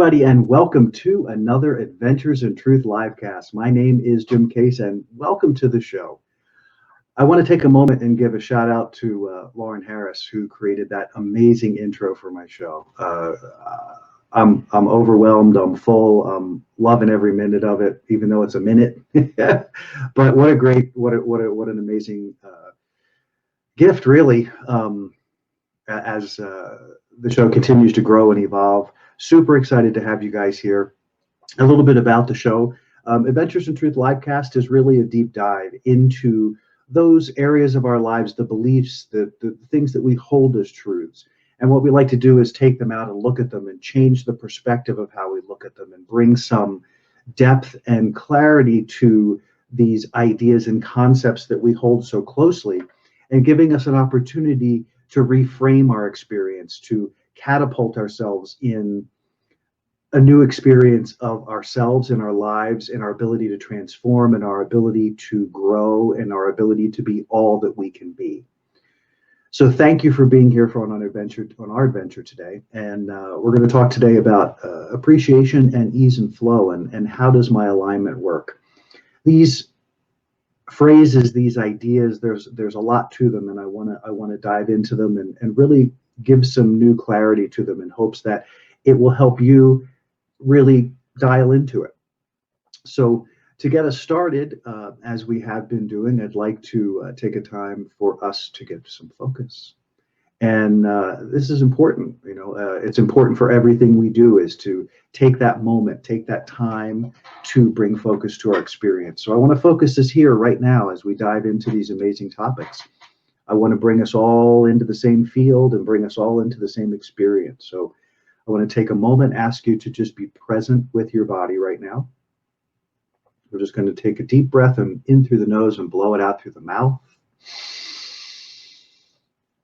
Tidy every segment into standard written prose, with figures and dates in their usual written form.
everybody, and welcome to another Adventures in Truth livecast. My name is Jim Case, and welcome to the show. I want to take a moment and give a shout out to Lauren Harris, who created that amazing intro for my show. I'm overwhelmed. I'm full. I'm loving every minute of it, even though it's a minute. But what a great, what an amazing gift, really. As the show continues to grow and evolve. Super excited to have you guys here. A little bit about the show. Adventures in Truth livecast is really a deep dive into those areas of our lives, the beliefs, the things that we hold as truths. And what we like to do is take them out and look at them and change the perspective of how we look at them and bring some depth and clarity to these ideas and concepts that we hold so closely, and giving us an opportunity to reframe our experience, to catapult ourselves in a new experience of ourselves and our lives and our ability to transform and our ability to grow and our ability to be all that we can be. So thank you for being here on our adventure today. And we're going to talk today about appreciation and ease and flow, and how does my alignment work? These phrases, these ideas, there's a lot to them, and I want to dive into them and really give some new clarity to them in hopes that it will help you really dial into it. So to get us started, as we have been doing, I'd like to take a time for us to get some focus. And this is important. It's important for everything we do, is to take that moment, take that time to bring focus to our experience. So I want to focus this here right now as we dive into these amazing topics. I want to bring us all into the same field and bring us all into the same experience. So I want to take a moment, ask you to just be present with your body right now. We're just going to take a deep breath in through the nose and blow it out through the mouth.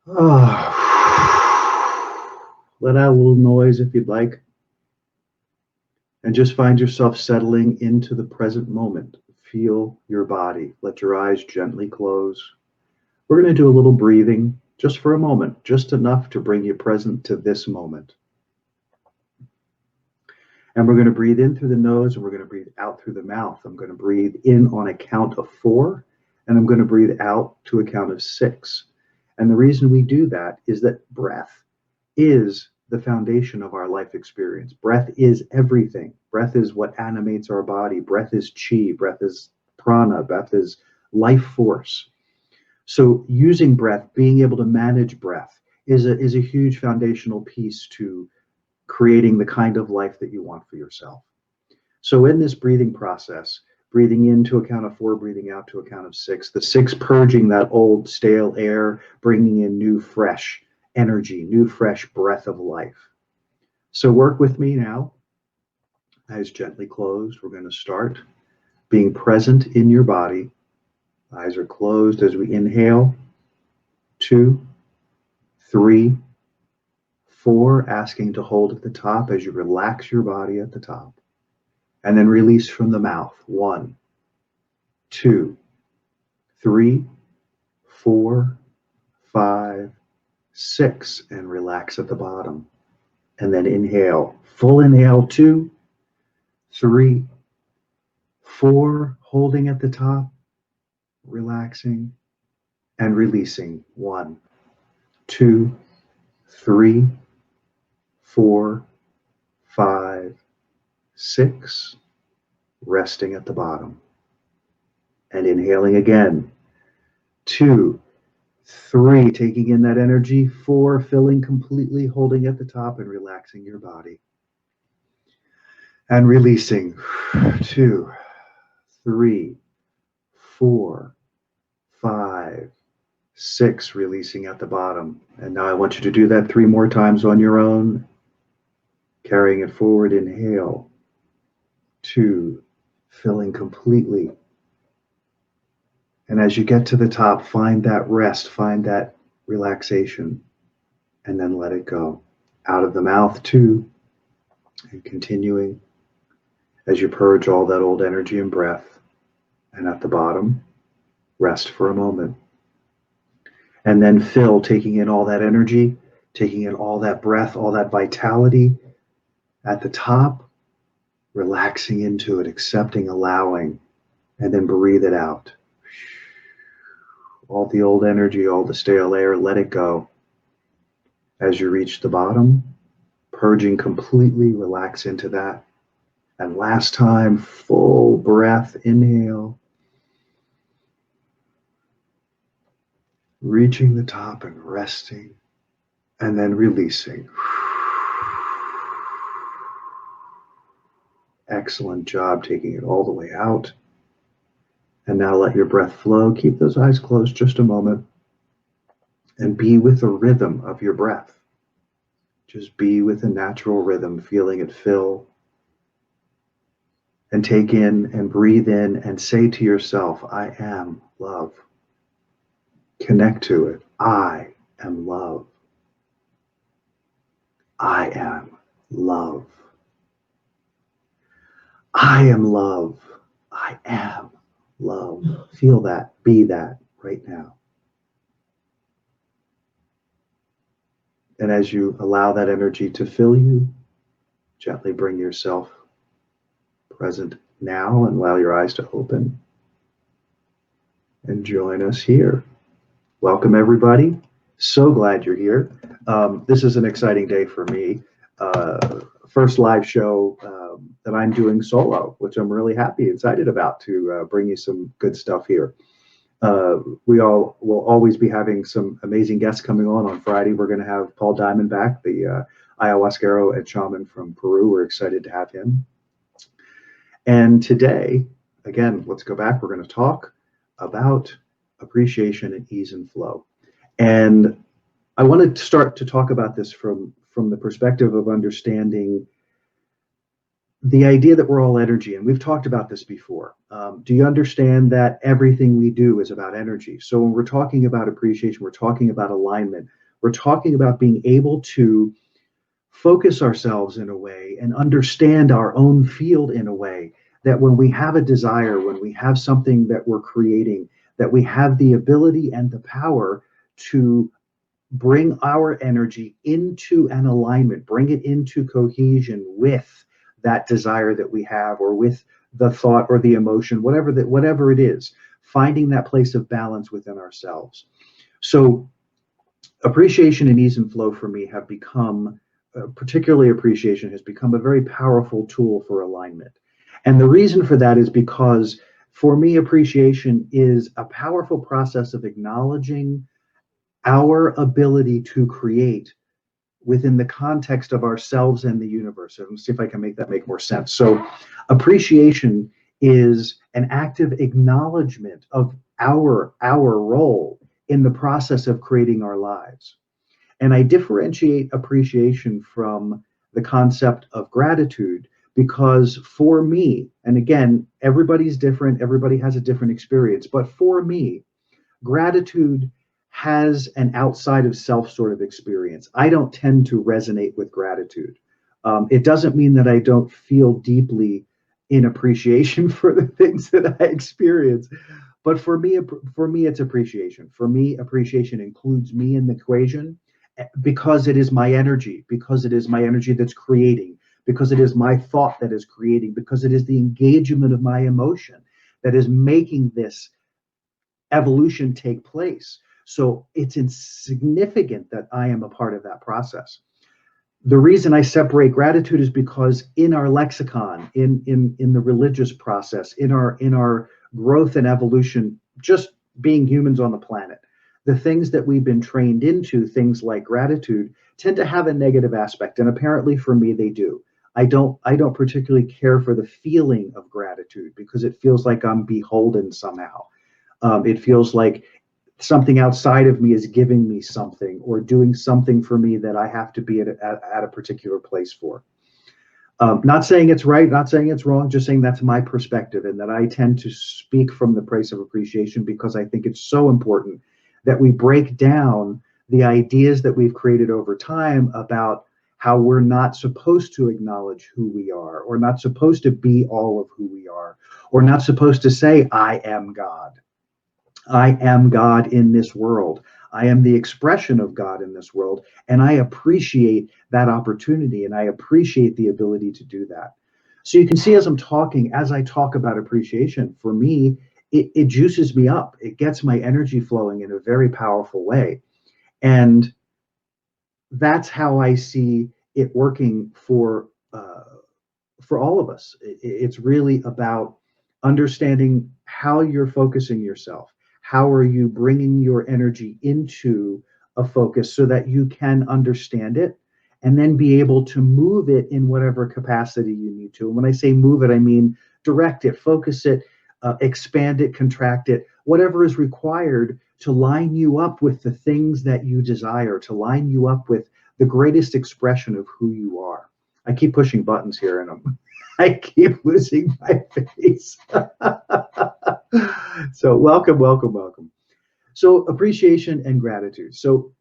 Let out a little noise if you'd like. And just find yourself settling into the present moment. Feel your body. Let your eyes gently close. We're going to do a little breathing just for a moment, just enough to bring you present to this moment. And we're going to breathe in through the nose, and we're going to breathe out through the mouth. I'm going to breathe in on a count of 4, and I'm going to breathe out to a count of 6. And the reason we do that is that breath is the foundation of our life experience. Breath is everything. Breath is what animates our body. Breath is chi. Breath is prana. Breath is life force. So using breath, being able to manage breath is a huge foundational piece to creating the kind of life that you want for yourself. So in this breathing process, breathing in to a count of 4, breathing out to a count of 6, the 6 purging that old stale air, bringing in new fresh energy, new fresh breath of life. So work with me now. Eyes gently closed. We're going to start being present in your body. Eyes are closed as we inhale. 2, 3, 4, asking to hold at the top as you relax your body at the top. And then release from the mouth. 1, 2, 3, 4, 5, 6, and relax at the bottom. And then inhale. Full inhale. 2, 3, 4, holding at the top, relaxing, and releasing. 1, 2, 3, 4, 5, 6, resting at the bottom. And inhaling again. 2, 3, taking in that energy. 4, filling completely, holding at the top and relaxing your body. And releasing. 2, 3, 4, 5, 6, releasing at the bottom. And now I want you to do that 3 more times on your own. Carrying it forward, inhale. 2, filling completely. And as you get to the top, find that rest, find that relaxation, and then let it go. Out of the mouth, 2, and continuing as you purge all that old energy and breath. And at the bottom, rest for a moment. And then fill, taking in all that energy, taking in all that breath, all that vitality, At the top, relaxing into it, accepting, allowing, and then breathe it out. All the old energy, all the stale air, let it go. As you reach the bottom, purging completely, relax into that. And last time, full breath, inhale. Reaching the top and resting, and then releasing. Excellent job taking it all the way out. And now let your breath flow. Keep those eyes closed just a moment and be with the rhythm of your breath. Just be with the natural rhythm, feeling it fill. And take in and breathe in and say to yourself, I am love. Connect to it. I am love. I am love. I am love. I am love. Feel that. Be that right now. And as you allow that energy to fill you, gently bring yourself present now and allow your eyes to open. And join us here. Welcome, everybody. So glad you're here. This is an exciting day for me. First live show that I'm doing solo, which I'm really happy, excited about to bring you some good stuff here. We all will always be having some amazing guests coming on Friday. We're going to have Paul Diamond back, the ayahuasquero and shaman from Peru. We're excited to have him. And today, again, let's go back. We're going to talk about appreciation and ease and flow. And I want to start to talk about this from the perspective of understanding the idea that we're all energy. And we've talked about this before. Do you understand that everything we do is about energy? So when we're talking about appreciation, we're talking about alignment. We're talking about being able to focus ourselves in a way and understand our own field in a way that when we have a desire, when we have something that we're creating, that we have the ability and the power to bring our energy into an alignment, bring it into cohesion with that desire that we have, or with the thought or the emotion, whatever it is, finding that place of balance within ourselves. So appreciation and ease and flow for me have become, particularly appreciation has become a very powerful tool for alignment. And the reason for that is because for me, appreciation is a powerful process of acknowledging our ability to create within the context of ourselves and the universe. So let's see if I can make that make more sense. So appreciation is an active acknowledgement of our role in the process of creating our lives. And I differentiate appreciation from the concept of gratitude because for me, and again, everybody's different, everybody has a different experience, but for me, gratitude has an outside of self sort of experience. I don't tend to resonate with gratitude. It doesn't mean that I don't feel deeply in appreciation for the things that I experience, but for me, it's appreciation. For me, appreciation includes me in the equation because it is my energy, because it is my energy that's creating, because it is my thought that is creating, because it is the engagement of my emotion that is making this evolution take place. So it's insignificant that I am a part of that process. The reason I separate gratitude is because in our lexicon, in the religious process, in our growth and evolution, just being humans on the planet, the things that we've been trained into, things like gratitude, tend to have a negative aspect. And apparently for me, they do. I don't particularly care for the feeling of gratitude because it feels like I'm beholden somehow. It feels like something outside of me is giving me something or doing something for me that I have to be at a particular place for. Not saying it's right, not saying it's wrong, just saying that's my perspective, and that I tend to speak from the place of appreciation because I think it's so important that we break down the ideas that we've created over time about how we're not supposed to acknowledge who we are, or not supposed to be all of who we are, or not supposed to say, I am God. I am God in this world. I am the expression of God in this world. And I appreciate that opportunity and I appreciate the ability to do that. So you can see as I'm talking, as I talk about appreciation, for me, it juices me up. It gets my energy flowing in a very powerful way. And that's how I see it working for all of us. It's really about understanding how you're focusing yourself. How are you bringing your energy into a focus so that you can understand it and then be able to move it in whatever capacity you need to. And when I say move it, I mean direct it, focus it, expand it, contract it, whatever is required to line you up with the things that you desire, to line you up with the greatest expression of who you are. I keep pushing buttons here and I keep losing my face. So welcome, welcome, welcome. So appreciation and gratitude. So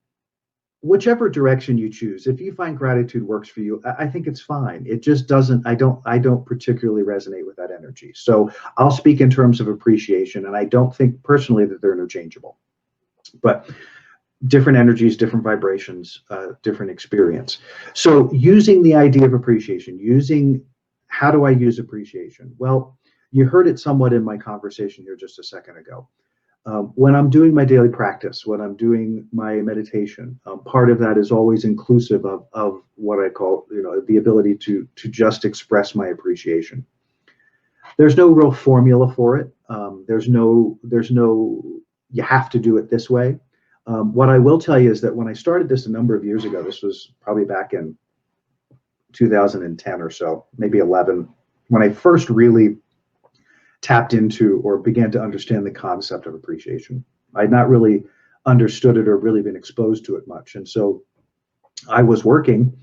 whichever direction you choose, if you find gratitude works for you, I think it's fine. It just doesn't, I don't particularly resonate with that energy. So I'll speak in terms of appreciation, and I don't think personally that they're interchangeable. But different energies, different vibrations, different experience. So using the idea of appreciation, using how do I use appreciation? Well, you heard it somewhat in my conversation here just a second ago. When I'm doing my daily practice, when I'm doing my meditation, part of that is always inclusive of what I call, the ability to just express my appreciation. There's no real formula for it. There's no you have to do it this way. What I will tell you is that when I started this a number of years ago, this was probably back in 2010 or so, maybe 11, when I first really tapped into or began to understand the concept of appreciation. I'd not really understood it or really been exposed to it much. And so I was working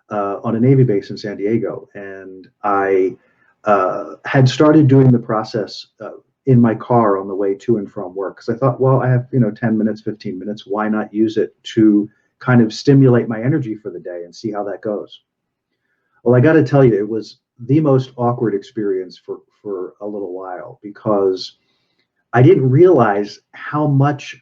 on a Navy base in San Diego, and I had started doing the process in my car on the way to and from work because I thought, well, I have 10 minutes, 15 minutes. Why not use it to kind of stimulate my energy for the day and see how that goes? Well, I got to tell you, it was the most awkward experience for a little while because I didn't realize how much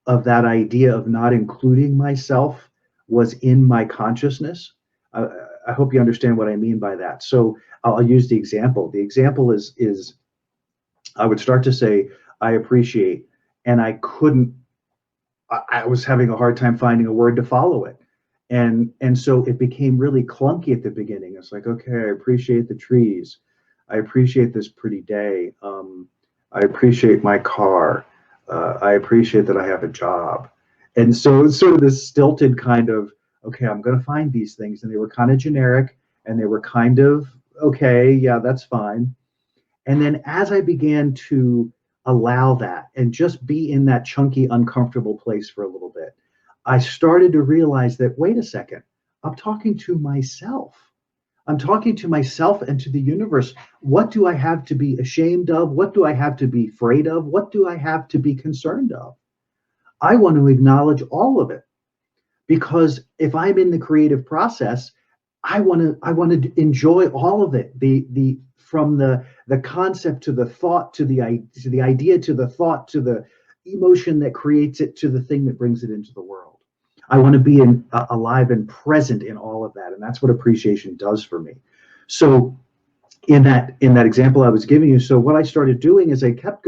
of that idea of not including myself was in my consciousness. I, I hope you understand what I mean by that. So I'll use the example. The example is I would start to say I appreciate, and I couldn't. I was having a hard time finding a word to follow it, and so it became really clunky at the beginning. It's like, okay, I appreciate the trees, I appreciate this pretty day, I appreciate my car, I appreciate that I have a job, and so it's sort of this stilted kind of, okay, I'm going to find these things, and they were kind of generic, and they were kind of okay, yeah, that's fine. And then as I began to allow that and just be in that chunky, uncomfortable place for a little bit, I started to realize that, wait a second, I'm talking to myself. I'm talking to myself and to the universe. What do I have to be ashamed of? What do I have to be afraid of? What do I have to be concerned of? I want to acknowledge all of it because if I'm in the creative process, I want to enjoy all of it. The from the concept to the thought to the idea to the thought to the emotion that creates it to the thing that brings it into the world. I want to be alive and present in all of that, and that's what appreciation does for me. So in that example I was giving you, so what I started doing is I kept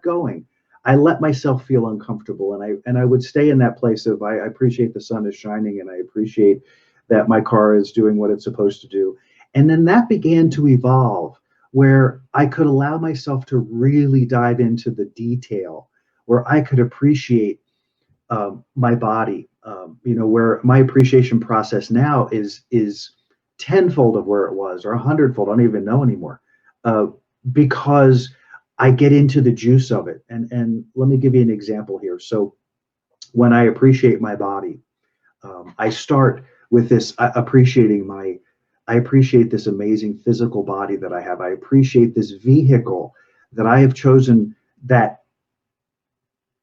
going. I let myself feel uncomfortable, and I would stay in that place of I appreciate the sun is shining, and I appreciate that my car is doing what it's supposed to do. And then that began to evolve where I could allow myself to really dive into the detail, where I could appreciate my body. Where my appreciation process now is tenfold of where it was, or a hundredfold. I don't even know anymore, uh, because I get into the juice of it. And let me give you an example here. So when I appreciate my body, I start with this appreciating my. I appreciate this amazing physical body that I have. I appreciate this vehicle that I have chosen that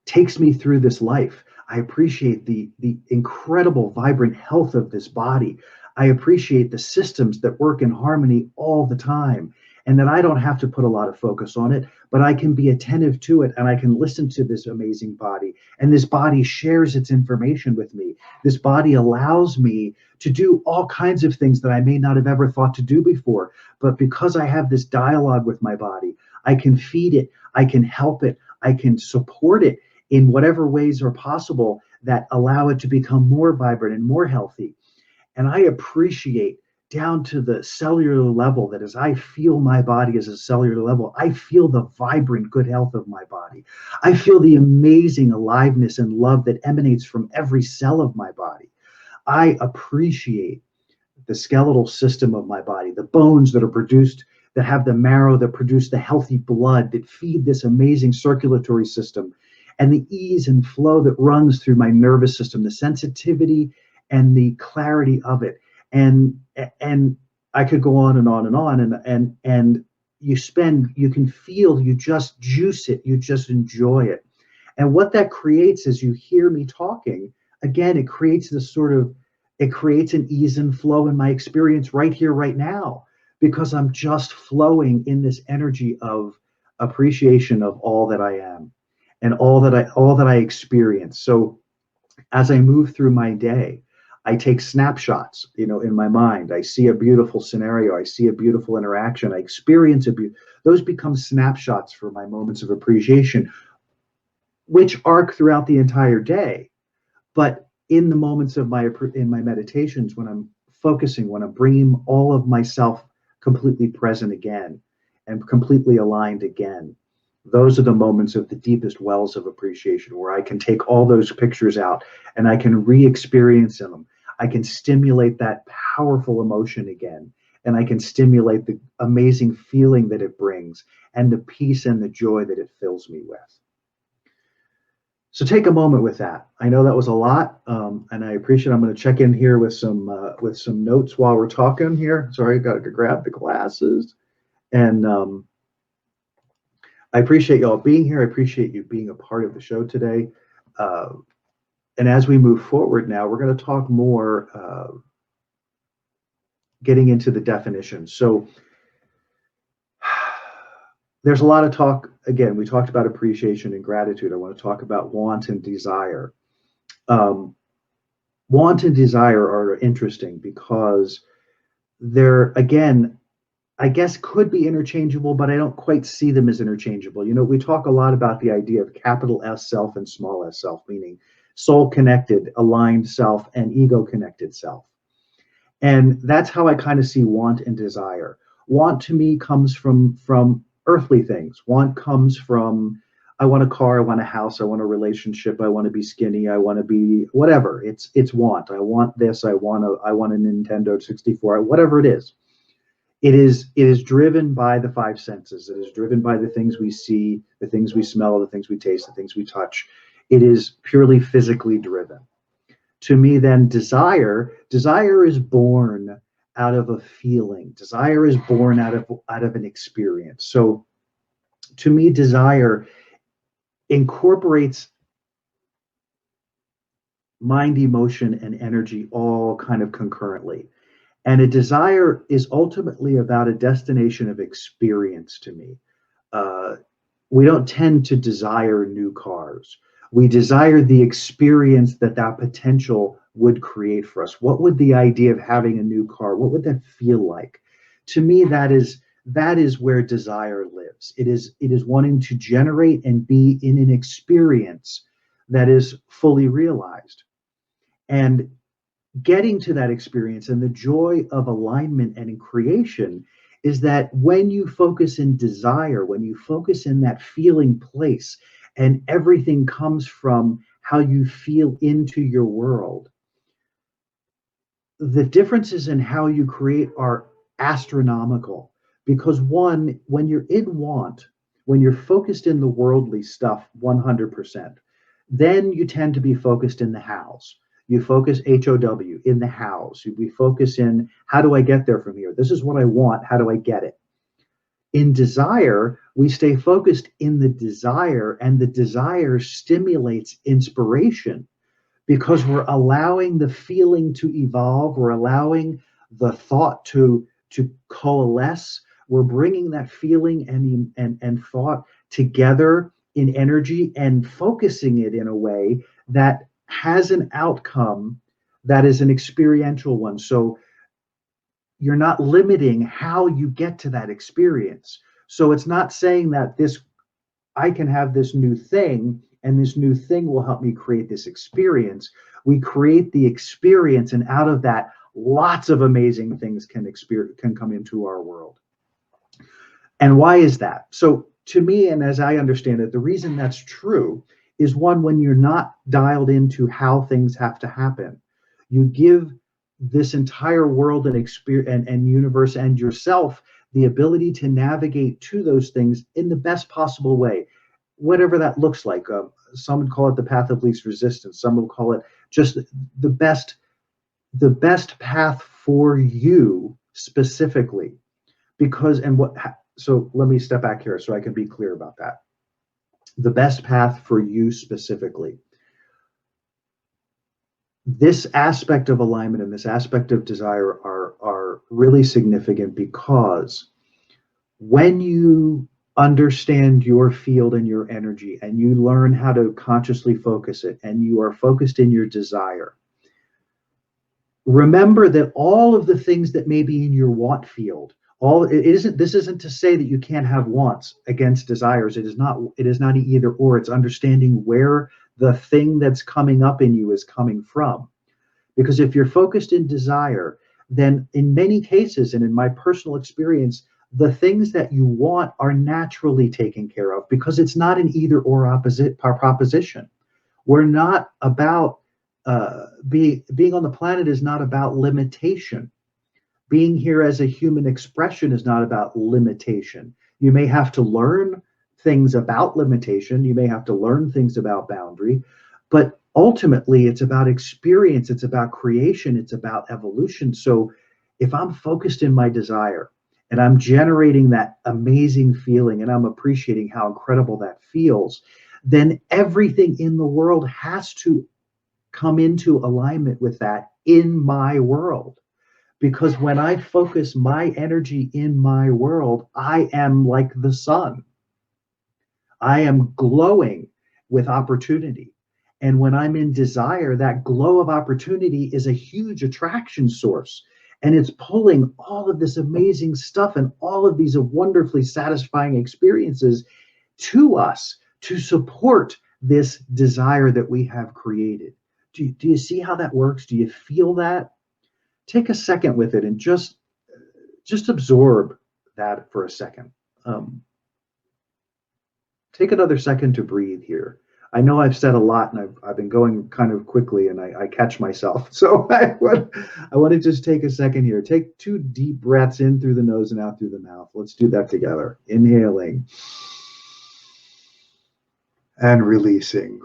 takes me through this life. I appreciate the incredible, vibrant health of this body. I appreciate the systems that work in harmony all the time. and that I don't have to put a lot of focus on it, but I can be attentive to it and I can listen to this amazing body. And this body shares its information with me. This body allows me to do all kinds of things that I may not have ever thought to do before. But because I have this dialogue with my body, I can feed it, I can help it, I can support it in whatever ways are possible that allow it to become more vibrant and more healthy. And I appreciate down to the cellular level that as I feel my body as a cellular level, I feel the vibrant good health of my body. I feel the amazing aliveness and love that emanates from every cell of my body. I appreciate the skeletal system of my body, the bones that are produced, that have the marrow that produce the healthy blood that feed this amazing circulatory system, and the ease and flow that runs through my nervous system, the sensitivity and the clarity of it. And I could go on and on and on, and you can feel, you just juice it, you just enjoy it. And what that creates is, you hear me talking again, it creates an ease and flow in my experience right here, right now, because I'm just flowing in this energy of appreciation of all that I am and all that I experience. So as I move through my day, I take snapshots, in my mind. I see a beautiful scenario, I see a beautiful interaction, I experience those become snapshots for my moments of appreciation, which arc throughout the entire day. But in the moments of my meditations, when I'm focusing, when I'm bringing all of myself completely present again and completely aligned again, those are the moments of the deepest wells of appreciation, where I can take all those pictures out and I can re-experience them. I can stimulate that powerful emotion again, and I can stimulate the amazing feeling that it brings and the peace and the joy that it fills me with. So take a moment with that. I know that was a lot, and I appreciate. I'm going to check in here with some notes while we're talking here. Sorry, I got to grab the glasses, and I appreciate y'all being here. I appreciate you being a part of the show today. Uh, and as we move forward now, we're going to talk more, getting into the definition. So there's a lot of talk. Again, we talked about appreciation and gratitude. I want to talk about want and desire. Um, Want and desire are interesting because they're, again, I guess could be interchangeable, but I don't quite see them as interchangeable. We talk a lot about the idea of capital S self and small s self, meaning soul connected, aligned self, and ego connected self. And that's how I kind of see want and desire. Want to me comes from earthly things. Want comes from, I want a car, I want a house, I want a relationship, I want to be skinny, I want to be whatever. It's want. I want this, I want a Nintendo 64, whatever it is. It is driven by the five senses. It is driven by the things we see, the things we smell, the things we taste, the things we touch. It is purely physically driven. To me, then, desire is born out of a feeling. Desire is born out of an experience. So to me, desire incorporates mind, emotion, and energy all kind of concurrently. And a desire is ultimately about a destination of experience to me. Uh, we don't tend to desire new cars. We desire the experience that potential would create for us. What would the idea of having a new car, what would that feel like? To me, that is where desire lives. It is wanting to generate and be in an experience that is fully realized. And getting to that experience and the joy of alignment and in creation is that when you focus in desire, when you focus in that feeling place, and everything comes from how you feel into your world, the differences in how you create are astronomical. Because one, when you're in want, when you're focused in the worldly stuff 100%, then you tend to be focused in the hows. You focus HOW in the hows. We focus in, how do I get there from here? This is what I want. How do I get it? In desire, we stay focused in the desire, and the desire stimulates inspiration because we're allowing the feeling to evolve. We're allowing the thought to coalesce. we're bringing that feeling and thought together in energy and focusing it in a way that has an outcome that is an experiential one. So you're not limiting how you get to that experience. So it's not saying that this, I can have this new thing and this new thing will help me create this experience. We create the experience, and out of that, lots of amazing things can come into our world. And why is that? So to me, and as I understand it, the reason that's true is one, when you're not dialed into how things have to happen, you give this entire world and experience and universe and yourself the ability to navigate to those things in the best possible way, whatever that looks like. Some would call it the path of least resistance. Some would call it just the best, the best path for you specifically. Because and what so let me step back here so I can be clear about that. The best path for you specifically. This aspect of alignment and this aspect of desire are really significant, because when you understand your field and your energy and you learn how to consciously focus it and you are focused in your desire, remember that all of the things that may be in your want field, all it isn't, this isn't to say that you can't have wants against desires. It is not either or. It's understanding where the thing that's coming up in you is coming from. Because if you're focused in desire, then in many cases, and in my personal experience, the things that you want are naturally taken care of, because it's not an either or opposite proposition. We're not about being on the planet is not about limitation. Being here as a human expression is not about limitation. You may have to learn things about limitation. You may have to learn things about boundary, but ultimately it's about experience. It's about creation. It's about evolution. So if I'm focused in my desire and I'm generating that amazing feeling and I'm appreciating how incredible that feels, then everything in the world has to come into alignment with that in my world. Because when I focus my energy in my world, I am like the sun. I am glowing with opportunity. And when I'm in desire, that glow of opportunity is a huge attraction source. And it's pulling all of this amazing stuff and all of these wonderfully satisfying experiences to us to support this desire that we have created. Do you see how that works? Do you feel that? Take a second with it and just absorb that for a second. Take another second to breathe here. I know I've said a lot and I've been going kind of quickly and I catch myself. So I want to just take a second here. Take 2 deep breaths in through the nose and out through the mouth. Let's do that together. Inhaling and releasing.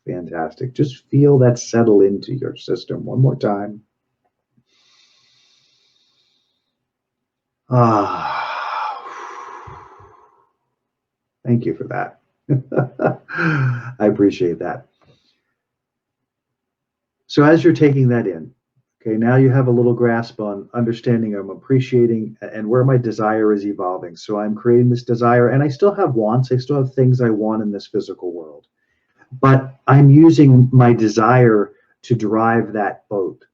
Fantastic. Just feel that settle into your system one more time. Thank you for that. I appreciate that. So as you're taking that in, okay, now you have a little grasp on understanding, I'm appreciating, and where my desire is evolving. So I'm creating this desire, and I still have wants. I still have things I want in this physical world. But I'm using my desire to drive that boat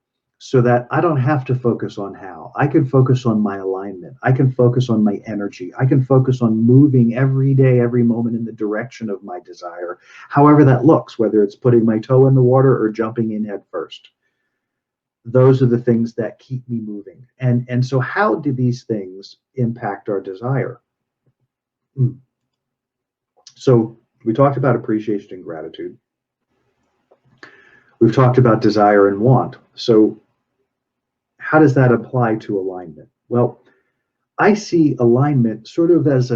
so that I don't have to focus on how. I can focus on my alignment. I can focus on my energy. I can focus on moving every day, every moment in the direction of my desire, however that looks, whether it's putting my toe in the water or jumping in head first. Those are the things that keep me moving. And so how do these things impact our desire? So we talked about appreciation and gratitude. We've talked about desire and want. So how does that apply to alignment? Well, I see alignment sort of as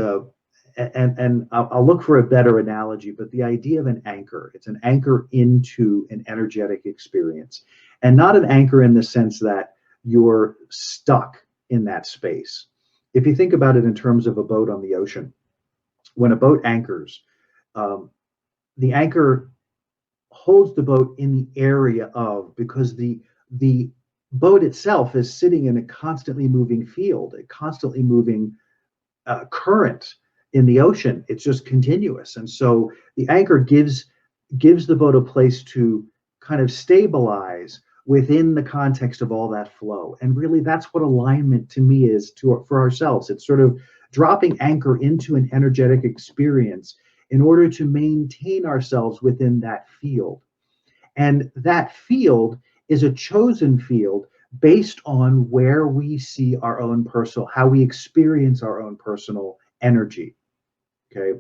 and I'll look for a better analogy, but the idea of an anchor. It's an anchor into an energetic experience, and not an anchor in the sense that you're stuck in that space. If you think about it in terms of a boat on the ocean, when a boat anchors, the anchor holds the boat in the area of, because the boat itself is sitting in a constantly moving field, a constantly moving current in the ocean. It's just continuous. And so the anchor gives the boat a place to kind of stabilize within the context of all that flow. And really, that's what alignment to me is for ourselves. It's sort of dropping anchor into an energetic experience in order to maintain ourselves within that field. And that field is a chosen field based on where we see our own personal, how we experience our own personal energy. Okay.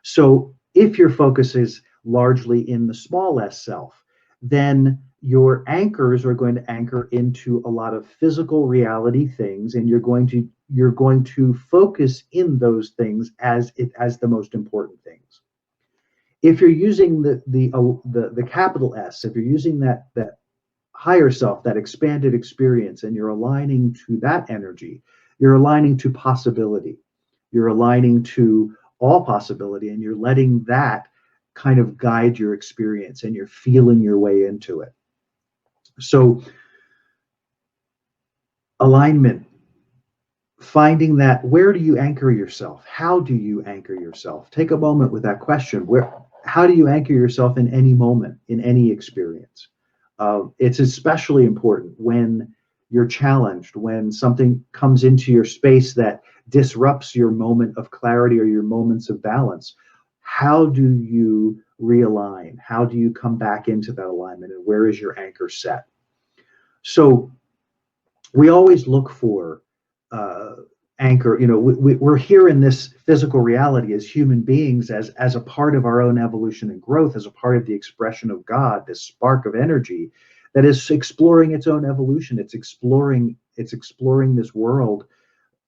So if your focus is largely in the small s self, then your anchors are going to anchor into a lot of physical reality things, and you're going to focus in those things as the most important things. If you're using the capital S, if you're using that higher self, that expanded experience, and you're aligning to that energy, you're aligning to possibility, you're aligning to all possibility, and you're letting that kind of guide your experience, and you're feeling your way into it. So alignment, finding that, where do you anchor yourself? How do you anchor yourself? Take a moment with that question. How do you anchor yourself in any moment, in any experience? It's especially important when you're challenged, when something comes into your space that disrupts your moment of clarity or your moments of balance. How do you realign? How do you come back into that alignment? And where is your anchor set? So we always look for anchor. We're here in this physical reality as human beings, as a part of our own evolution and growth, as a part of the expression of God, this spark of energy that is exploring its own evolution. It's exploring this world,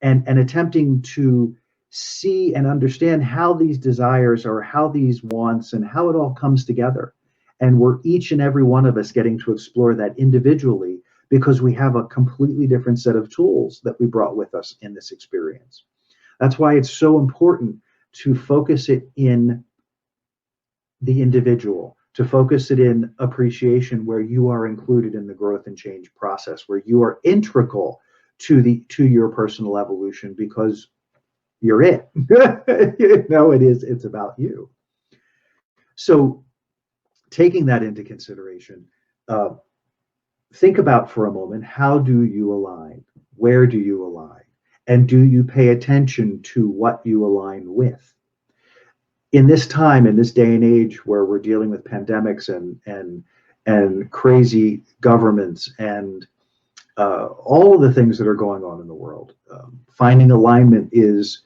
and attempting to see and understand how these desires, or how these wants, and how it all comes together. And we're, each and every one of us, getting to explore that individually, because we have a completely different set of tools that we brought with us in this experience. That's why it's so important to focus it in the individual, to focus it in appreciation, where you are included in the growth and change process, where you are integral to your personal evolution, because you're it. It's about you. So taking that into consideration, think about for a moment, how do you align? Where do you align? And do you pay attention to what you align with? In this time, in this day and age, where we're dealing with pandemics and crazy governments, and all of the things that are going on in the world, finding alignment is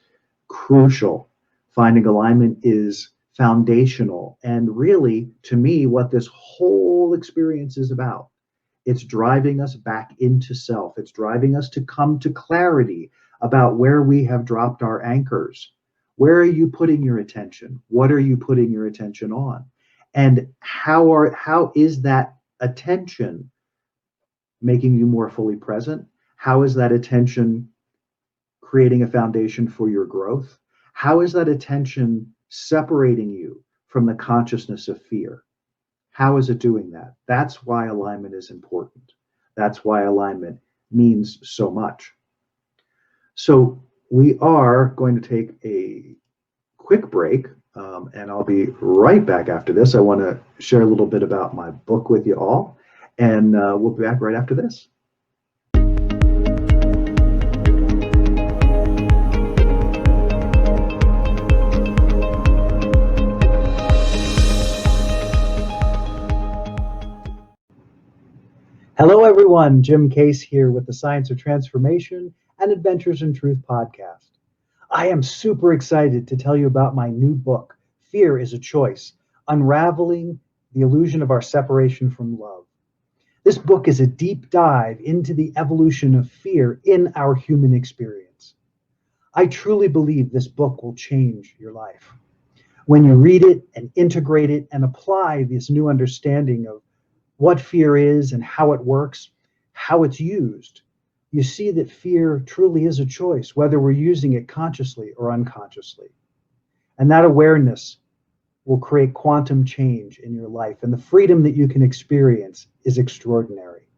crucial. Finding alignment is foundational. And really, to me, what this whole experience is about, it's driving us back into self. It's driving us to come to clarity about where we have dropped our anchors. Where are you putting your attention? What are you putting your attention on? And how is that attention making you more fully present? How is that attention creating a foundation for your growth? How is that attention separating you from the consciousness of fear? How is it doing that? That's why alignment is important. That's why alignment means so much. So we are going to take a quick break, and I'll be right back after this. I want to share a little bit about my book with you all, and we'll be back right after this. Hello, everyone. Jim Case here with the Science of Transformation and Adventures in Truth podcast. I am super excited to tell you about my new book, Fear is a Choice: Unraveling the Illusion of Our Separation from Love. This book is a deep dive into the evolution of fear in our human experience. I truly believe this book will change your life. When you read it and integrate it and apply this new understanding of what fear is and how it works, how it's used, you see that fear truly is a choice, whether we're using it consciously or unconsciously. And that awareness will create quantum change in your life, and the freedom that you can experience is extraordinary.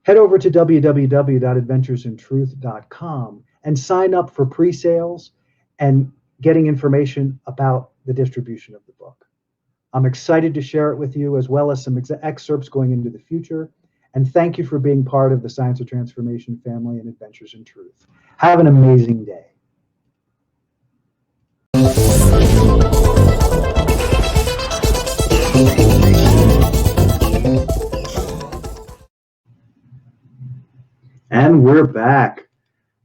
Head over to www.adventuresintruth.com and sign up for pre-sales and getting information about the distribution of the book. I'm excited to share it with you, as well as some excerpts going into the future. And thank you for being part of the Science of Transformation family and Adventures in Truth. Have an amazing day. And we're back.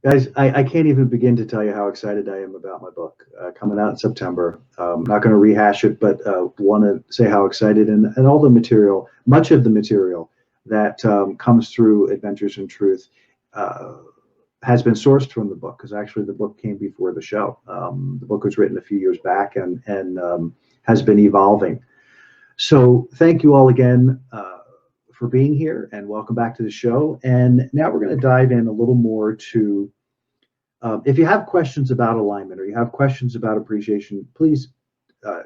Guys, I can't even begin to tell you how excited I am about my book coming out in September. Not going to rehash it, but want to say how excited and all the material, much of the material that comes through Adventures in Truth has been sourced from the book, because actually the book came before the show. The book was written a few years back and has been evolving. So thank you all again for being here, and welcome back to the show. And now we're going to dive in a little more to, if you have questions about alignment or you have questions about appreciation, please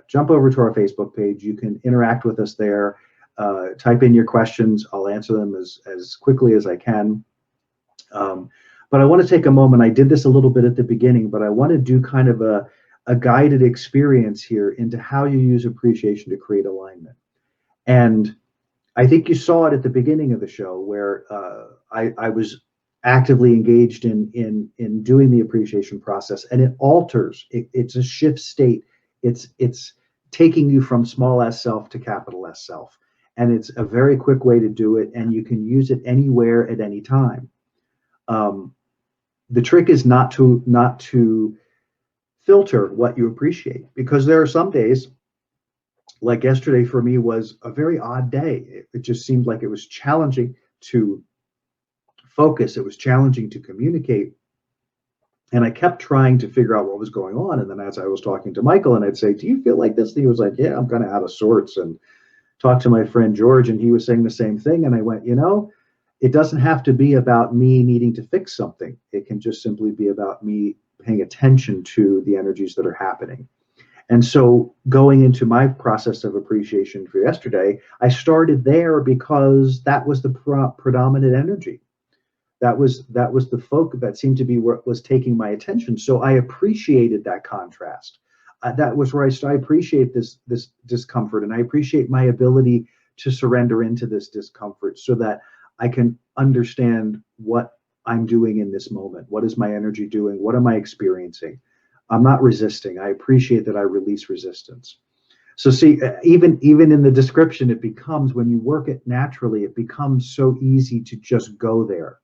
jump over to our Facebook page. You can interact with us there. Type in your questions. I'll answer them as quickly as I can. But I want to take a moment. I did this a little bit at the beginning, but I want to do kind of a guided experience here into how you use appreciation to create alignment. And I think you saw it at the beginning of the show, where I was actively engaged in doing the appreciation process, and it alters. It's a shift state. It's taking you from small s self to capital S self, and it's a very quick way to do it, and you can use it anywhere at any time. The trick is not to filter what you appreciate, because there are some days, like yesterday for me was a very odd day. It just seemed like it was challenging to focus. It was challenging to communicate. And I kept trying to figure out what was going on. And then as I was talking to Michael, and I'd say, do you feel like this? And he was like, yeah, I'm kind of out of sorts. And talked to my friend George, and he was saying the same thing. And I went, it doesn't have to be about me needing to fix something. It can just simply be about me paying attention to the energies that are happening. And so going into my process of appreciation for yesterday, I started there because that was the predominant energy. That was the focus. That seemed to be what was taking my attention. So I appreciated that contrast. That was where I appreciate this discomfort, and I appreciate my ability to surrender into this discomfort so that I can understand what I'm doing in this moment. What is my energy doing? What am I experiencing? I'm not resisting. I appreciate that I release resistance. So see, even in the description, it becomes, when you work it naturally, it becomes so easy to just go there.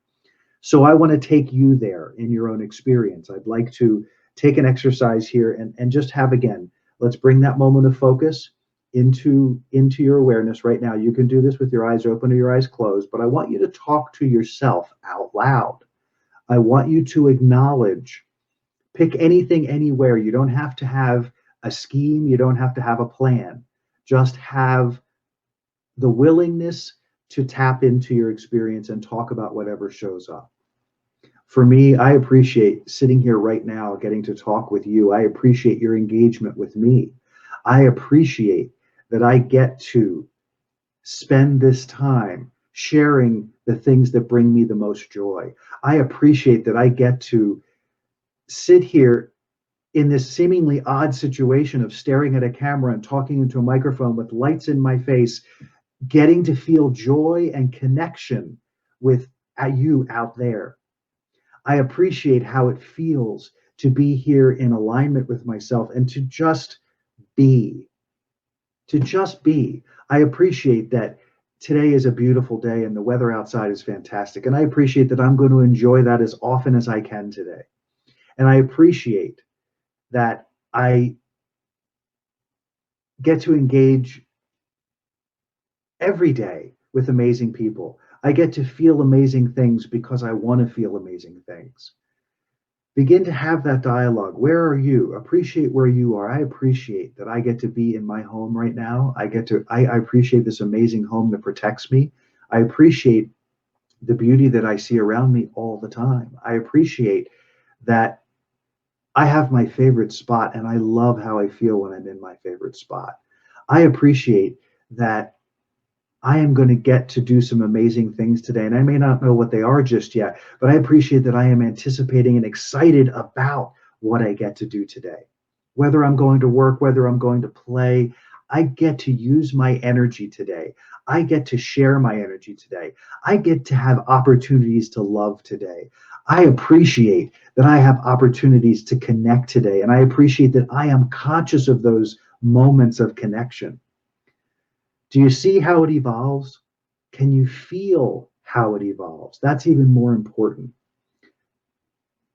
So I want to take you there in your own experience. I'd like to take an exercise here and just have, again, let's bring that moment of focus into your awareness right now. You can do this with your eyes open or your eyes closed, but I want you to talk to yourself out loud. I want you to acknowledge. Pick anything, anywhere. You don't have to have a scheme. You don't have to have a plan. Just have the willingness to tap into your experience and talk about whatever shows up. For me, I appreciate sitting here right now, getting to talk with you. I appreciate your engagement with me. I appreciate that I get to spend this time sharing the things that bring me the most joy. I appreciate that I get to sit here in this seemingly odd situation of staring at a camera and talking into a microphone with lights in my face, getting to feel joy and connection with you out there. I appreciate how it feels to be here in alignment with myself and to just be. I appreciate that today is a beautiful day and the weather outside is fantastic. And I appreciate that I'm going to enjoy that as often as I can today. And I appreciate that I get to engage every day with amazing people. I get to feel amazing things because I want to feel amazing things. Begin to have that dialogue. Where are you? Appreciate where you are. I appreciate that I get to be in my home right now. I appreciate this amazing home that protects me. I appreciate the beauty that I see around me all the time. I appreciate that I have my favorite spot, and I love how I feel when I'm in my favorite spot. I appreciate that I am going to get to do some amazing things today. And I may not know what they are just yet, but I appreciate that I am anticipating and excited about what I get to do today. Whether I'm going to work, whether I'm going to play, I get to use my energy today. I get to share my energy today. I get to have opportunities to love today. I appreciate that I have opportunities to connect today. And I appreciate that I am conscious of those moments of connection. Do you see how it evolves? Can you feel how it evolves? That's even more important.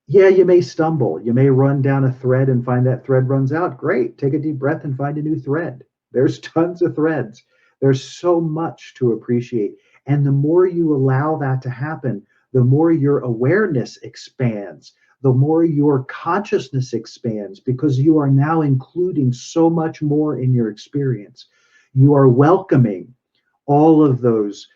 Yeah, you may stumble. You may run down a thread and find that thread runs out. Great. Take a deep breath and find a new thread. There's tons of threads. There's so much to appreciate. And the more you allow that to happen, the more your awareness expands, the more your consciousness expands because you are now including so much more in your experience. You are welcoming all of those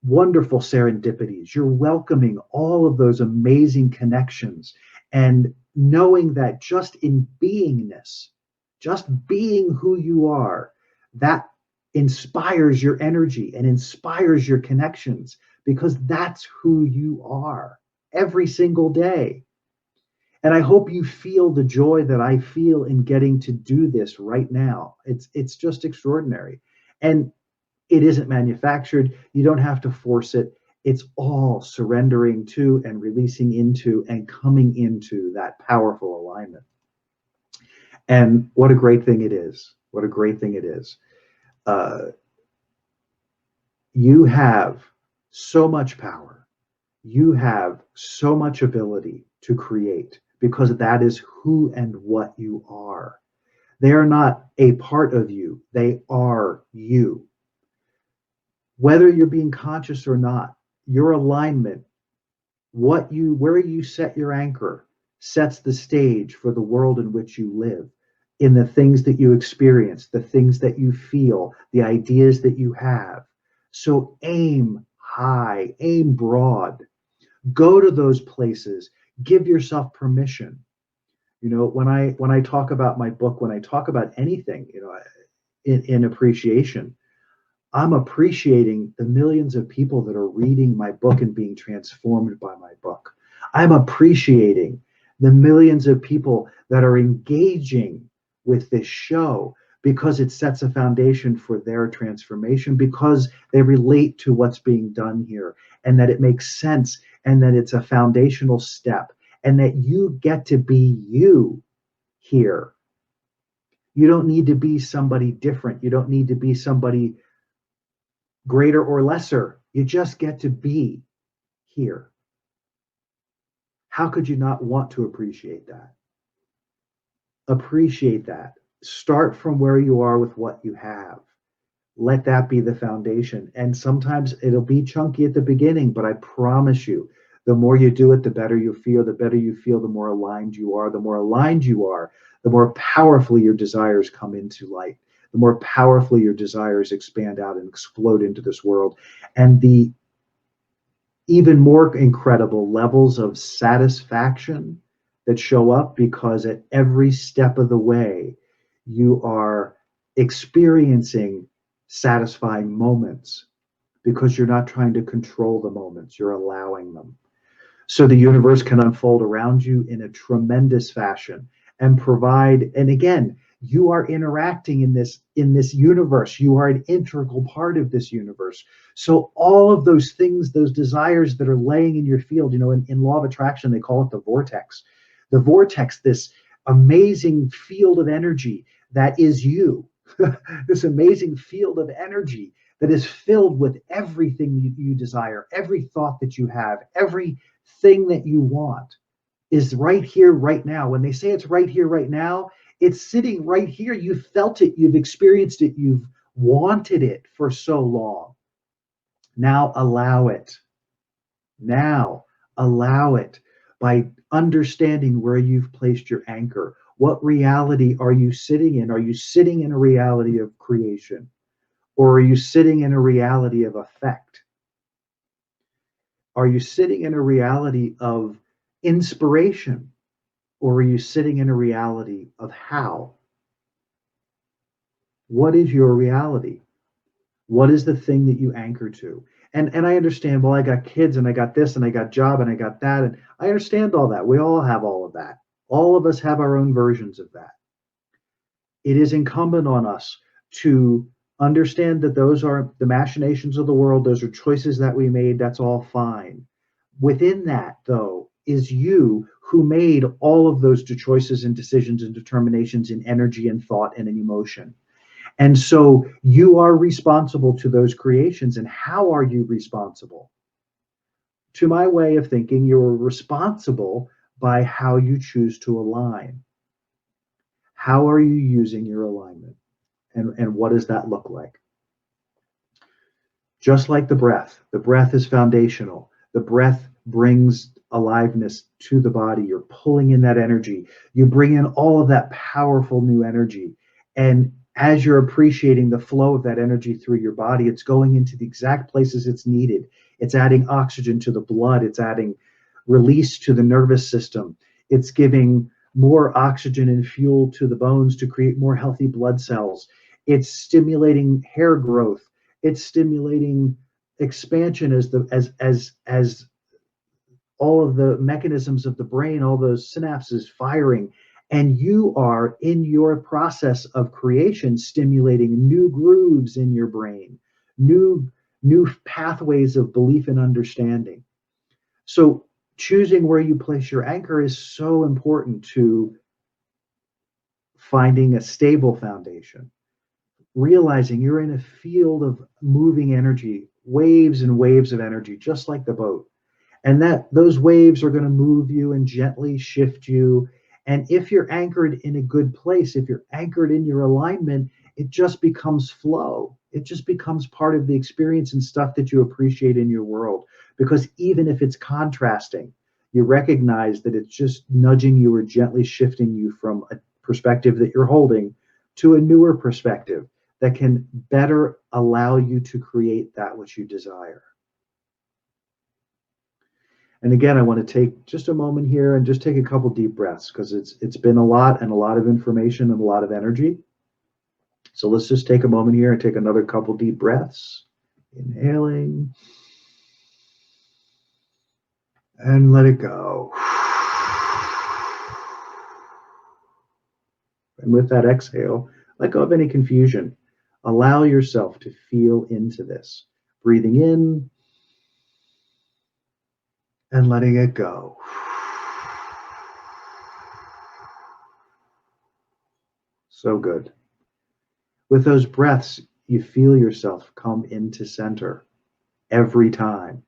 wonderful serendipities. You're welcoming all of those amazing connections and knowing that just in beingness, just being who you are, that inspires your energy and inspires your connections because that's who you are every single day. And I hope you feel the joy that I feel in getting to do this right now. It's just extraordinary. And it isn't manufactured. You don't have to force it. It's all surrendering to and releasing into and coming into that powerful alignment. And what a great thing it is. What a great thing it is. Uh, you have so much power. You have so much ability to create because that is who and what you are. They are not a part of you, they are you. Whether you're being conscious or not, your alignment, where you set your anchor sets the stage for the world in which you live, in the things that you experience, the things that you feel, the ideas that you have. So aim high, aim broad, go to those places, give yourself permission. When I talk about my book, when I talk about anything, in appreciation, I'm appreciating the millions of people that are reading my book and being transformed by my book. I'm appreciating the millions of people that are engaging with this show because it sets a foundation for their transformation, because they relate to what's being done here, and that it makes sense, and that it's a foundational step, and that you get to be you here. You don't need to be somebody different. You don't need to be somebody greater or lesser. You just get to be here. How could you not want to appreciate that? Appreciate that. Start from where you are with what you have. Let that be the foundation. And sometimes it'll be chunky at the beginning, but I promise you, the more you do it, the better you feel. The better you feel, the more aligned you are. The more aligned you are, the more powerfully your desires come into light. The more powerfully your desires expand out and explode into this world. And the even more incredible levels of satisfaction that show up because at every step of the way, you are experiencing satisfying moments because you're not trying to control the moments, you're allowing them. So the universe can unfold around you in a tremendous fashion and provide, and again, you are interacting in this universe. You are an integral part of this universe. So all of those things, those desires that are laying in your field, in law of attraction, they call it the vortex. The vortex, this amazing field of energy that is you, this amazing field of energy that is filled with everything you desire, every thought that you have, everything that you want is right here, right now. When they say it's right here, right now, it's sitting right here. You've felt it, you've experienced it, you've wanted it for so long. Now allow it. Now allow it by understanding where you've placed your anchor. What reality are you sitting in? Are you sitting in a reality of creation? Or are you sitting in a reality of effect? Are you sitting in a reality of inspiration? Or are you sitting in a reality of how? What is your reality? What is the thing that you anchor to? And I understand, well, I got kids and I got this and I got job and I got that. And I understand all that. We all have all of that. All of us have our own versions of that. It is incumbent on us to understand that those are the machinations of the world. Those are choices that we made. That's all fine. Within that, though, is you who made all of those choices and decisions and determinations in energy and thought and in emotion. And so you are responsible to those creations. And how are you responsible? To my way of thinking, you're responsible by how you choose to align. How are you using your alignment? And what does that look like? Just like the breath is foundational. The breath brings aliveness to the body. You're pulling in that energy. You bring in all of that powerful new energy. And as you're appreciating the flow of that energy through your body, it's going into the exact places it's needed. It's adding oxygen to the blood. It's adding release to the nervous system. It's giving more oxygen and fuel to the bones to create more healthy blood cells. It's stimulating hair growth. It's stimulating expansion as all of the mechanisms of the brain, all those synapses firing, and you are in your process of creation stimulating new grooves in your brain, new new pathways of belief and understanding. So choosing where you place your anchor is so important to finding a stable foundation, realizing you're in a field of moving energy, waves and waves of energy, just like the boat. And that those waves are going to move you and gently shift you. And if you're anchored in a good place, if you're anchored in your alignment, it just becomes flow. It just becomes part of the experience and stuff that you appreciate in your world. Because even if it's contrasting, you recognize that it's just nudging you or gently shifting you from a perspective that you're holding to a newer perspective that can better allow you to create that which you desire. And again, I want to take just a moment here and just take a couple deep breaths because it's been a lot and a lot of information and a lot of energy. So let's just take a moment here and take another couple deep breaths. Inhaling and let it go. And with that exhale, let go of any confusion. Allow yourself to feel into this. Breathing in and letting it go. So good. With those breaths, you feel yourself come into center every time.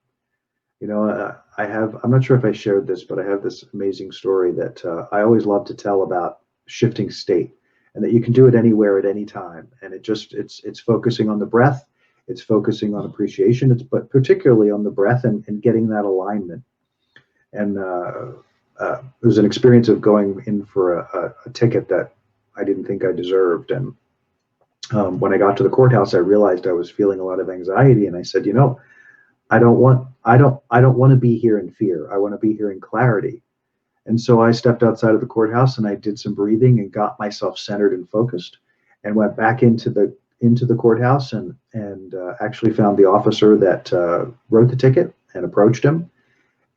You know, I'm not sure if I shared this, but I have this amazing story that I always love to tell about shifting state and that you can do it anywhere at any time. And it's focusing on the breath. It's focusing on appreciation. But particularly on the breath and getting that alignment. And it was an experience of going in for a ticket that I didn't think I deserved. And when I got to the courthouse, I realized I was feeling a lot of anxiety, and I said, you know, I don't want to be here in fear. I want to be here in clarity. And so I stepped outside of the courthouse and I did some breathing and got myself centered and focused, and went back into the courthouse and actually found the officer that wrote the ticket and approached him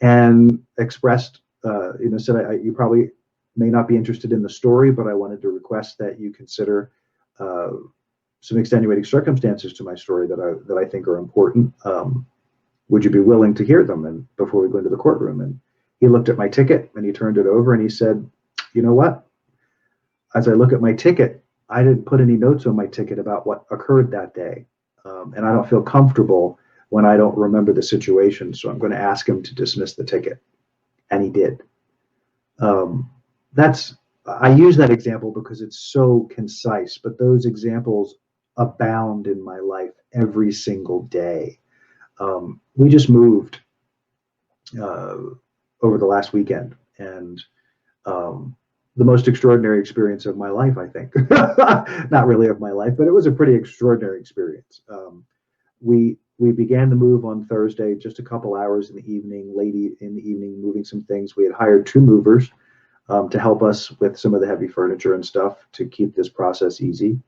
and expressed, said, you probably may not be interested in the story, but I wanted to request that you consider some extenuating circumstances to my story that I think are important. Would you be willing to hear them? And before we go into the courtroom, and he looked at my ticket and he turned it over and he said, you know what? As I look at my ticket, I didn't put any notes on my ticket about what occurred that day. And I don't feel comfortable when I don't remember the situation. So I'm going to ask him to dismiss the ticket. And he did. I use that example because it's so concise, but those examples abound in my life every single day. We just moved over the last weekend, and the most extraordinary experience of my life, I think. Not really of my life, but it was a pretty extraordinary experience. We began the move on Thursday, just a couple hours in the evening, late in the evening, moving some things. We had hired two movers to help us with some of the heavy furniture and stuff to keep this process easy.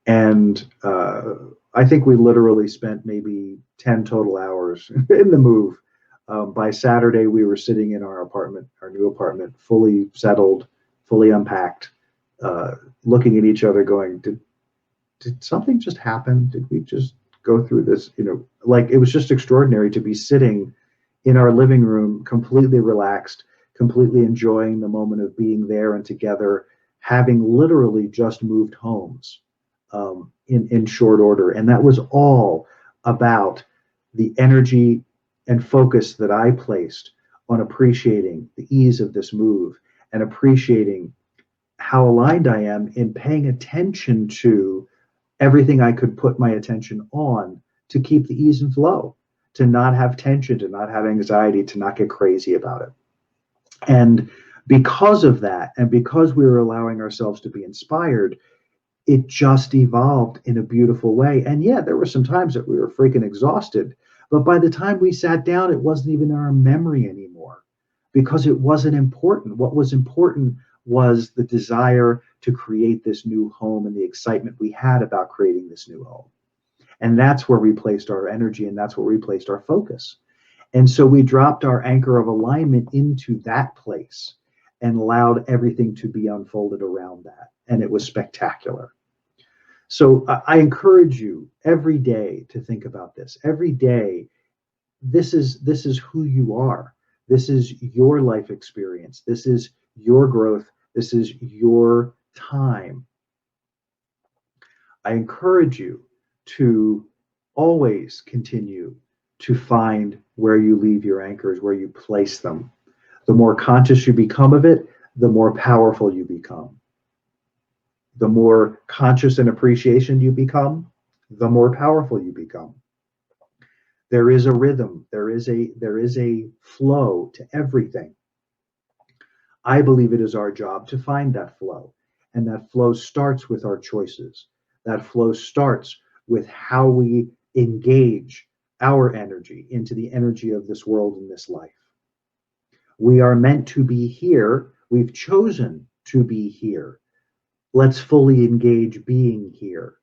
And I think we literally spent maybe 10 total hours in the move. By Saturday, we were sitting in our apartment, our new apartment, fully settled, fully unpacked, looking at each other, going, did something just happen? Did we just go through this? Like it was just extraordinary to be sitting in our living room, completely relaxed, completely enjoying the moment of being there and together, having literally just moved homes in short order. And that was all about the energy and focus that I placed on appreciating the ease of this move and appreciating how aligned I am in paying attention to everything I could put my attention on to keep the ease and flow, to not have tension, to not have anxiety, to not get crazy about it. And because of that, and because we were allowing ourselves to be inspired, it just evolved in a beautiful way. And yeah, there were some times that we were freaking exhausted, but by the time we sat down, it wasn't even in our memory anymore because it wasn't important. What was important was the desire to create this new home and the excitement we had about creating this new home. And that's where we placed our energy and that's where we placed our focus. And so we dropped our anchor of alignment into that place and allowed everything to be unfolded around that. And it was spectacular. So I encourage you every day to think about this. Every day, this is who you are. This is your life experience. This is your growth. This is your time. I encourage you to always continue to find where you leave your anchors, where you place them. The more conscious you become of it, the more powerful you become. The more conscious and appreciation you become, the more powerful you become. There is a rhythm, there is a flow to everything. I believe it is our job to find that flow. And that flow starts with our choices. That flow starts with how we engage our energy into the energy of this world and this life. We are meant to be here. We've chosen to be here. Let's fully engage being here.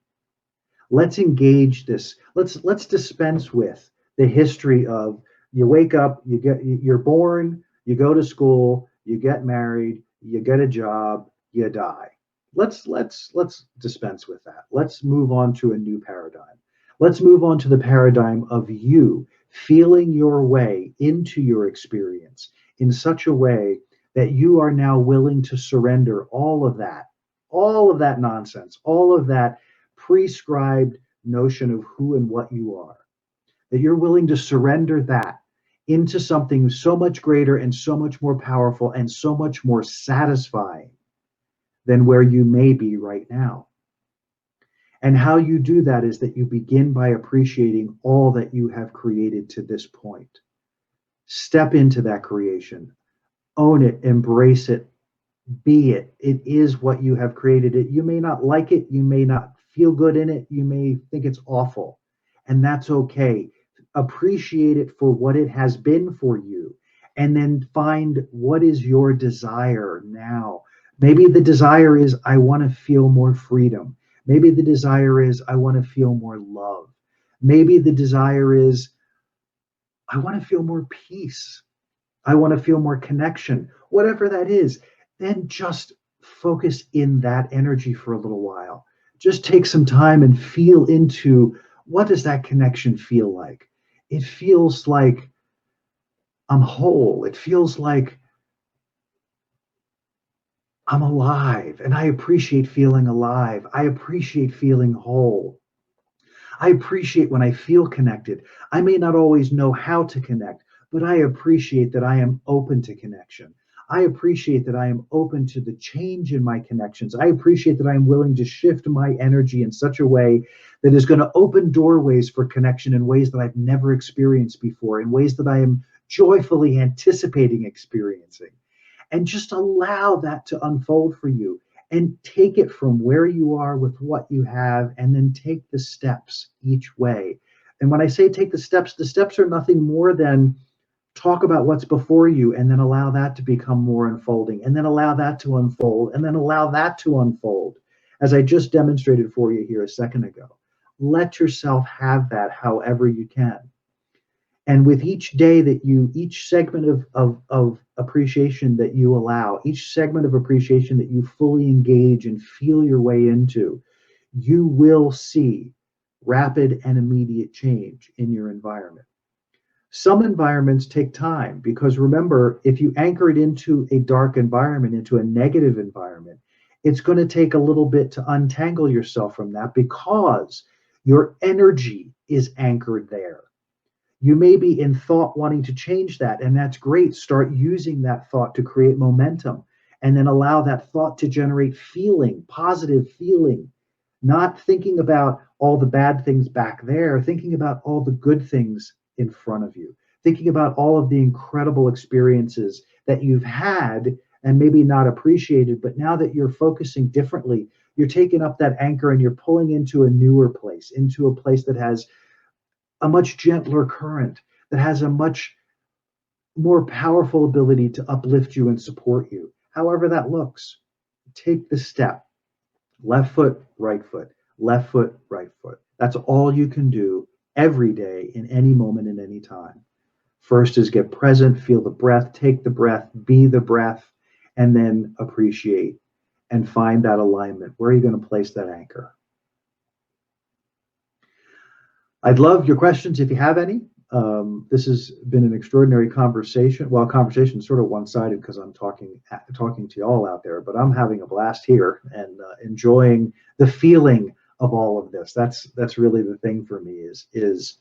Let's engage this. Let's dispense with the history of you wake up, you're born, you go to school, you get married, you get a job, you die. Let's dispense with that. Let's move on to a new paradigm. Let's move on to the paradigm of you feeling your way into your experience in such a way that you are now willing to surrender all of that nonsense, all of that prescribed notion of who and what you are, that you're willing to surrender that into something so much greater and so much more powerful and so much more satisfying than where you may be right now. And how you do that is that you begin by appreciating all that you have created to this point. Step into that creation, own it, embrace it, be it. It is what you have created. It. You may not like it. You may not feel good in it. You may think it's awful. And that's okay. Appreciate it for what it has been for you. And then find what is your desire now. Maybe the desire is, I want to feel more freedom. Maybe the desire is, I want to feel more love. Maybe the desire is, I want to feel more peace. I want to feel more connection. Whatever that is, then just focus in that energy for a little while. Just take some time and feel into what does that connection feel like? It feels like I'm whole. It feels like I'm alive, and I appreciate feeling alive. I appreciate feeling whole. I appreciate when I feel connected. I may not always know how to connect, but I appreciate that I am open to connection. I appreciate that I am open to the change in my connections. I appreciate that I am willing to shift my energy in such a way that is going to open doorways for connection in ways that I've never experienced before, in ways that I am joyfully anticipating experiencing. And just allow that to unfold for you and take it from where you are with what you have and then take the steps each way. And when I say take the steps are nothing more than talk about what's before you and then allow that to become more unfolding and then allow that to unfold and then allow that to unfold. as I just demonstrated for you here a second ago. Let yourself have that however you can. And with each day that each segment of appreciation that you allow, each segment of appreciation that you fully engage and feel your way into, you will see rapid and immediate change in your environment. Some environments take time because remember, if you anchor it into a dark environment, into a negative environment, it's going to take a little bit to untangle yourself from that because your energy is anchored there. You may be in thought wanting to change that, and that's great. Start using that thought to create momentum and then allow that thought to generate feeling, positive feeling, not thinking about all the bad things back there, thinking about all the good things in front of you, thinking about all of the incredible experiences that you've had and maybe not appreciated, but now that you're focusing differently, you're taking up that anchor and you're pulling into a newer place, into a place that has a much gentler current, that has a much more powerful ability to uplift you and support you. However that looks, take the step. Left foot, right foot, left foot, right foot. That's all you can do every day in any moment in any time. First is get present, feel the breath, take the breath, be the breath, and then appreciate and find that alignment. Where are you going to place that anchor? I'd love your questions if you have any. This has been an extraordinary conversation. Well, conversation is sort of one-sided because I'm talking to you all out there, but I'm having a blast here and enjoying the feeling of all of this. That's really the thing for me is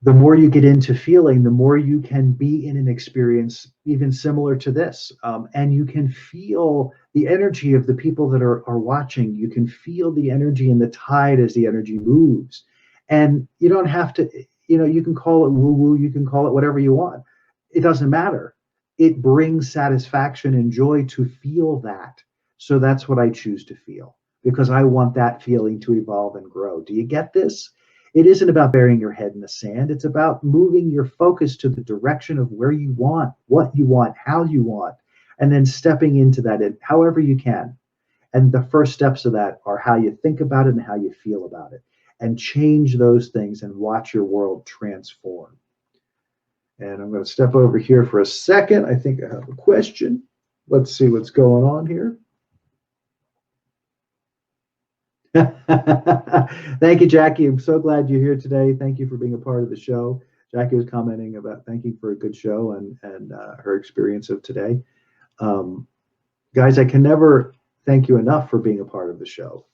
the more you get into feeling, the more you can be in an experience even similar to this, and you can feel the energy of the people that are watching. You can feel the energy in the tide as the energy moves. And you don't have to, you can call it woo-woo, you can call it whatever you want. It doesn't matter. It brings satisfaction and joy to feel that. So that's what I choose to feel because I want that feeling to evolve and grow. Do you get this? It isn't about burying your head in the sand. It's about moving your focus to the direction of where you want, what you want, how you want, and then stepping into that however you can. And the first steps of that are how you think about it and how you feel about it. And change those things and watch your world transform. And I'm going to step over here for a second. I think I have a question. Let's see what's going on here. Thank you, Jackie. I'm so glad you're here today. Thank you for being a part of the show. Jackie was commenting about thanking for a good show and her experience of today. Guys, I can never thank you enough for being a part of the show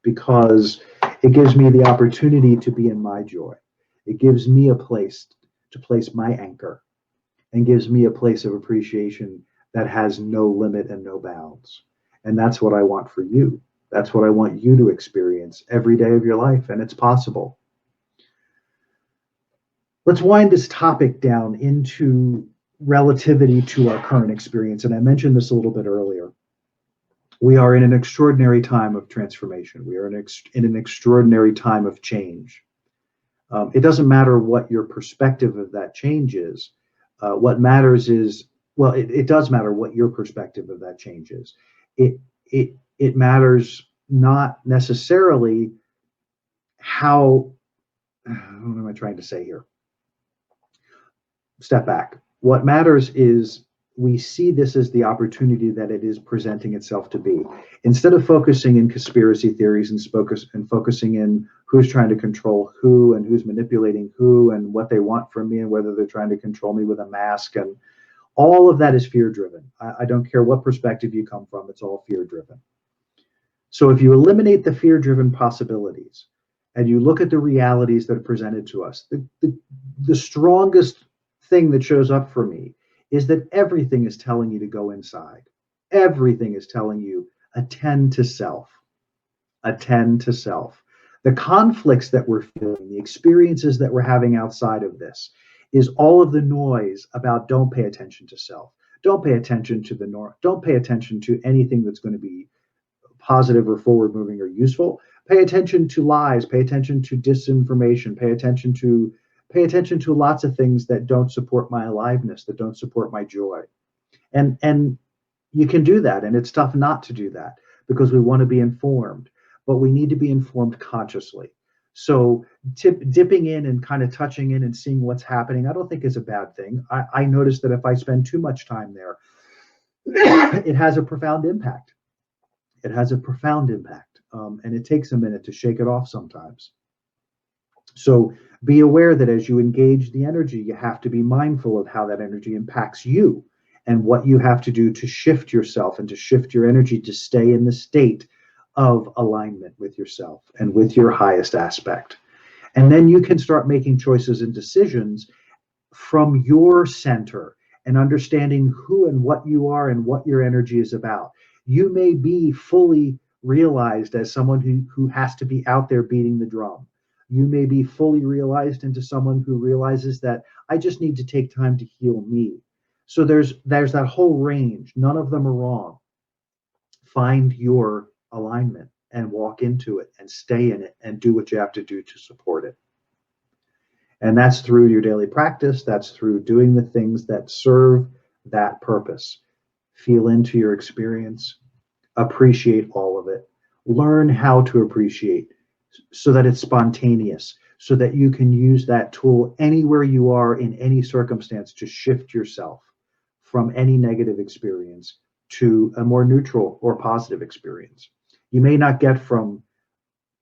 because it gives me the opportunity to be in my joy. It gives me a place to place my anchor and gives me a place of appreciation that has no limit and no bounds. And that's what I want for you. That's what I want you to experience every day of your life, and it's possible. Let's wind this topic down into relativity to our current experience. And I mentioned this a little bit earlier. We are in an extraordinary time of transformation. We are in an extraordinary time of change. It doesn't matter what your perspective of that change is. What matters is, well, it does matter what your perspective of that change is. It matters not necessarily how, what am I trying to say here? Step back. What matters is we see this as the opportunity that it is presenting itself to be. Instead of focusing in conspiracy theories and focusing in who's trying to control who and who's manipulating who and what they want from me and whether they're trying to control me with a mask, and all of that is fear-driven. I don't care what perspective you come from, it's all fear-driven. So if you eliminate the fear-driven possibilities and you look at the realities that are presented to us, the strongest thing that shows up for me is that everything is telling you to go inside. Everything is telling you, attend to self. Attend to self. The conflicts that we're feeling, the experiences that we're having outside of this, is all of the noise about don't pay attention to self. Don't pay attention to the norm. Don't pay attention to anything that's going to be positive or forward moving or useful. Pay attention to lies. Pay attention to disinformation. Pay attention to lots of things that don't support my aliveness, that don't support my joy. And you can do that, and it's tough not to do that. because we want to be informed, but we need to be informed consciously. So dipping in and kind of touching in and seeing what's happening, I don't think is a bad thing. I notice that if I spend too much time there, it has a profound impact. It has a profound impact. And it takes a minute to shake it off sometimes. So be aware that as you engage the energy, you have to be mindful of how that energy impacts you and what you have to do to shift yourself and to shift your energy to stay in the state of alignment with yourself and with your highest aspect. And then you can start making choices and decisions from your center and understanding who and what you are and what your energy is about. You may be fully realized as someone who has to be out there beating the drum. You may be fully realized into someone who realizes that I just need to take time to heal me. So there's that whole range. None of them are wrong. Find your alignment and walk into it and stay in it and do what you have to do to support it. And that's through your daily practice. That's through doing the things that serve that purpose. Feel into your experience, appreciate all of it, learn how to appreciate so that it's spontaneous, so that you can use that tool anywhere you are in any circumstance to shift yourself from any negative experience to a more neutral or positive experience. You may not get from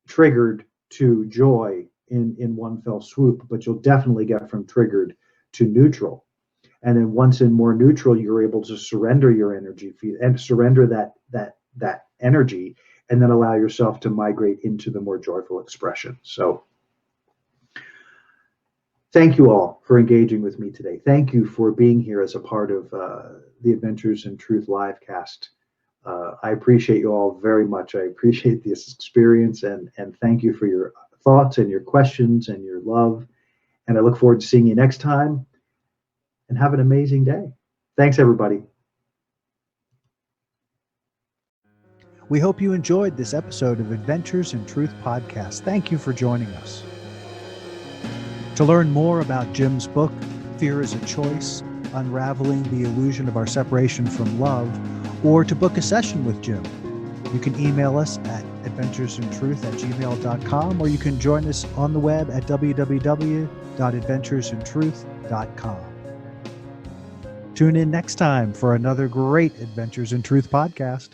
triggered to joy in one fell swoop, but you'll definitely get from triggered to neutral. And then once in more neutral, you're able to surrender your energy and surrender that energy, and then allow yourself to migrate into the more joyful expression. So thank you all for engaging with me today. Thank you for being here as a part of the Adventures in Truth livecast. I appreciate you all very much. I appreciate this experience, and thank you for your thoughts and your questions and your love. And I look forward to seeing you next time, and have an amazing day. Thanks, everybody. We hope you enjoyed this episode of Adventures in Truth podcast. Thank you for joining us. To learn more about Jim's book, Fear is a Choice, Unraveling the Illusion of Our Separation from Love, or to book a session with Jim, you can email us at adventuresintruth@gmail.com, or you can join us on the web at www.adventuresintruth.com. Tune in next time for another great Adventures in Truth podcast.